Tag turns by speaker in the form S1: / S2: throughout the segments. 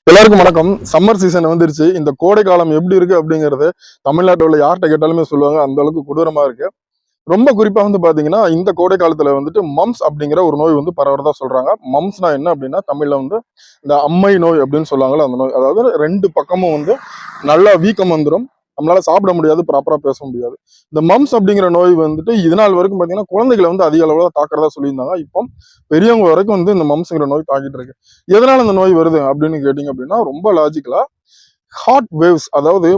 S1: எல்லாருக்கும் வணக்கம். Summer season வந்துருச்சு. இந்த கோடை காலம் எப்படி இருக்கு அப்படிங்கிறது தமிழ்நாட்டில் உள்ள யார்கிட்ட கேட்டாலுமே சொல்லுவாங்க. அந்த அளவுக்கு கொடூரமா இருக்கு. ரொம்ப குறிப்பா பாத்தீங்கன்னா இந்த கோடை காலத்துல மம்ஸ் அப்படிங்கிற ஒரு நோய் பரவுறதா சொல்றாங்க. மம்ஸ்னா என்ன அப்படின்னா தமிழ்ல இந்த அம்மை நோய் அப்படின்னு சொல்லுவாங்கல்ல அந்த நோய். அதாவது ரெண்டு பக்கமும் நல்லா வீக்கம் வந்துடும். நம்மளால சாப்பிட முடியாது, ப்ராப்பரா பேச முடியாது. இந்த மம்ஸ் அப்படிங்கிற நோய் இதனால் வரைக்கும் பாத்தீங்கன்னா குழந்தைகளை அதிக அளவுல தாக்குறதா சொல்லியிருந்தாங்க. இப்போ பெரியவங்க வரைக்கும் இந்த மம்ஸ்ங்கிற நோய் தாக்கிட்டு இருக்கு. எதனால இந்த நோய் வருது அப்படின்னு கேட்டீங்க அப்படின்னா ரொம்ப லாஜிக்கலா ஹாட் வேவ்ஸ், அதாவது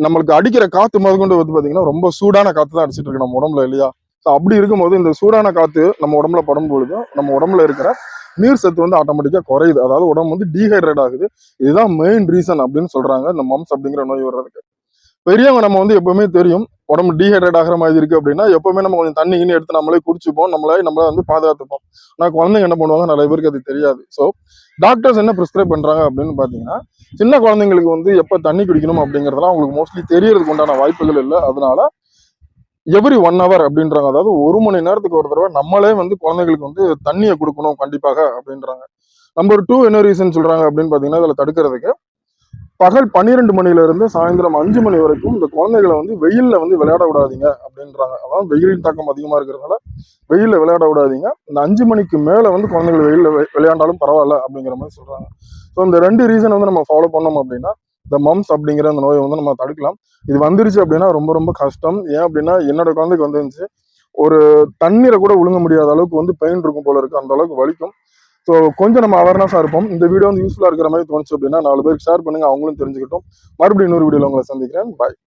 S1: நம்மளுக்கு அடிக்கிற காத்து முதற்கொண்டு பாத்தீங்கன்னா ரொம்ப சூடான காத்து தான் அடிச்சிட்டு இருக்கு நம்ம உடம்புல இல்லையா. அப்படி இருக்கும்போது இந்த சூடான காத்து நம்ம உடம்புல படும் பொழுது நம்ம உடம்புல இருக்கிற நீர் சத்து ஆட்டோமேட்டிக்கா குறையுது. அதாவது உடம்பு டீஹைட்ரேட் ஆகுது. இதுதான் மெயின் ரீசன் அப்படின்னு சொல்றாங்க இந்த மம்ஸ் அப்படிங்கிற நோய் வர்றதுக்கு. பெரியவங்க நம்ம எப்பவுமே தெரியும் உடம்பு டீஹைட்ரேட் ஆகிற மாதிரி இருக்கு அப்படின்னா எப்பவுமே நம்ம கொஞ்சம் தண்ணி கிண்ணி எடுத்து நம்மளே குடிச்சுப்போம், நம்மள பாதுகாத்துப்போம். ஆனா குழந்தைங்க என்ன பண்ணுவாங்க, நிறைய பேருக்கு அது தெரியாது. ஸோ டாக்டர்ஸ் என்ன ப்ரிஸ்கிரைப் பண்றாங்க அப்படின்னு பாத்தீங்கன்னா சின்ன குழந்தைங்களுக்கு எப்ப தண்ணி குடிக்கணும் அப்படிங்கறதெல்லாம் அவங்களுக்கு மோஸ்ட்லி தெரியறதுக்கு உண்டான வாய்ப்புகள் இல்லை. அதனால எவ்ரி 1 hour அப்படின்றாங்க. அதாவது 1 மணி நேரத்துக்கு ஒரு தடவை நம்மளே குழந்தைகளுக்கு தண்ணியை கொடுக்கணும் கண்டிப்பாக அப்படின்றாங்க. நம்பர் 2 என்ன ரீசன் சொல்றாங்க அப்படின்னு பாத்தீங்கன்னா இதுல தடுக்கிறதுக்கு பகல் 12 மணில இருந்து சாயந்தரம் 5 மணி வரைக்கும் இந்த குழந்தைகளை வெயில்ல விளையாட விடாதீங்க அப்படின்றாங்க. அதாவது வெயிலின் தாக்கம் அதிகமா இருக்கிறதுனால வெயில்ல விளையாட விடாதீங்க. இந்த 5 மணிக்கு மேல குழந்தைகள் வெயில்ல விளையாண்டாலும் பரவாயில்ல அப்படிங்கிற மாதிரி சொல்றாங்க. ஸோ இந்த 2 ரீசன் நம்ம ஃபாலோ பண்ணோம் அப்படின்னா இந்த மம்ஸ் அப்படிங்கிற அந்த நோயை நம்ம தடுக்கலாம். இது வந்துருச்சு அப்படின்னா ரொம்ப ரொம்ப கஷ்டம். ஏன் அப்படின்னா என்னோட குழந்தைக்கு வந்துருந்துச்சு. ஒரு தண்ணீரை கூட ஒழுங்க முடியாத அளவுக்கு பெயின் இருக்கும் போல இருக்கு, அந்த அளவுக்கு வலிக்கும். ஸோ கொஞ்சம் நம்ம அவேர்னஸா இருப்போம். இந்த வீடியோ யூஸ்ஃபுல்லா இருக்கிற மாதிரி தோணுச்சு அப்படின்னா 4 பேருக்கு ஷேர் பண்ணுங்க, அவங்களும் தெரிஞ்சுக்கிட்டோம். மறுபடியும் இன்னொரு வீடியோல உங்களை சந்திக்கிறேன். பாய்.